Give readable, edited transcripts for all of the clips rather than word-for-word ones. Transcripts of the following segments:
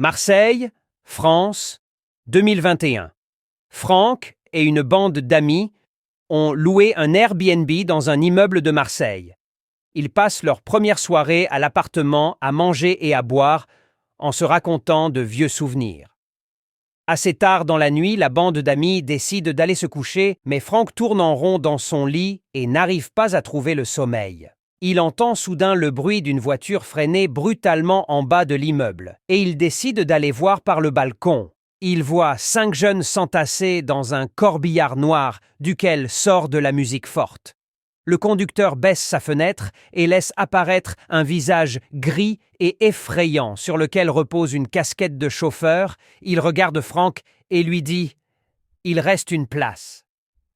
Marseille, France, 2021. Franck et une bande d'amis ont loué un Airbnb dans un immeuble de Marseille. Ils passent leur première soirée à l'appartement à manger et à boire en se racontant de vieux souvenirs. Assez tard dans la nuit, la bande d'amis décide d'aller se coucher, mais Franck tourne en rond dans son lit et n'arrive pas à trouver le sommeil. Il entend soudain le bruit d'une voiture freiner brutalement en bas de l'immeuble, et il décide d'aller voir par le balcon. Il voit 5 jeunes s'entasser dans un corbillard noir duquel sort de la musique forte. Le conducteur baisse sa fenêtre et laisse apparaître un visage gris et effrayant sur lequel repose une casquette de chauffeur. Il regarde Franck et lui dit « Il reste une place ».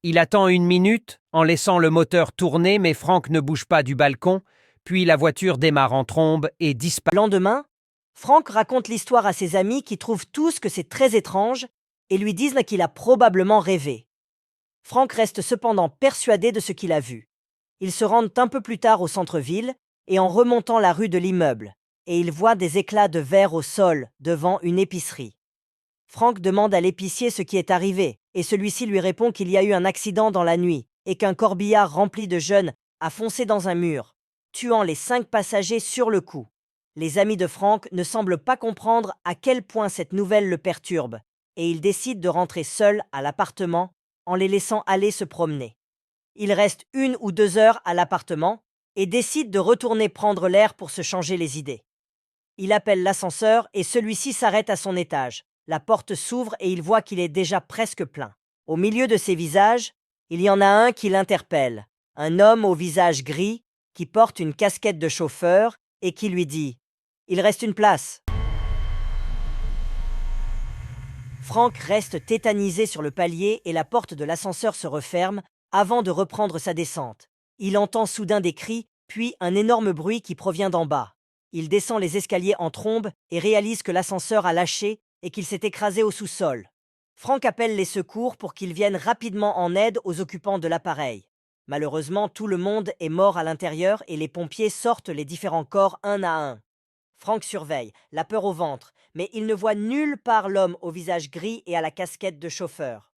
Il attend 1 minute en laissant le moteur tourner, mais Franck ne bouge pas du balcon, puis la voiture démarre en trombe et disparaît. Le lendemain, Franck raconte l'histoire à ses amis qui trouvent tous que c'est très étrange et lui disent qu'il a probablement rêvé. Franck reste cependant persuadé de ce qu'il a vu. Ils se rendent un peu plus tard au centre-ville et en remontant la rue de l'immeuble, et il voit des éclats de verre au sol devant une épicerie. Franck demande à l'épicier ce qui est arrivé, et celui-ci lui répond qu'il y a eu un accident dans la nuit et qu'un corbillard rempli de jeunes a foncé dans un mur, tuant les 5 passagers sur le coup. Les amis de Franck ne semblent pas comprendre à quel point cette nouvelle le perturbe, et il décide de rentrer seul à l'appartement en les laissant aller se promener. Il reste 1 ou 2 heures à l'appartement et décide de retourner prendre l'air pour se changer les idées. Il appelle l'ascenseur et celui-ci s'arrête à son étage. La porte s'ouvre et il voit qu'il est déjà presque plein. Au milieu de ces visages, il y en a un qui l'interpelle, un homme au visage gris qui porte une casquette de chauffeur et qui lui dit « Il reste une place ». Franck reste tétanisé sur le palier et la porte de l'ascenseur se referme avant de reprendre sa descente. Il entend soudain des cris, puis un énorme bruit qui provient d'en bas. Il descend les escaliers en trombe et réalise que l'ascenseur a lâché et qu'il s'est écrasé au sous-sol. Franck appelle les secours pour qu'ils viennent rapidement en aide aux occupants de l'appareil. Malheureusement, tout le monde est mort à l'intérieur et les pompiers sortent les différents corps un à un. Franck surveille, la peur au ventre, mais il ne voit nulle part l'homme au visage gris et à la casquette de chauffeur.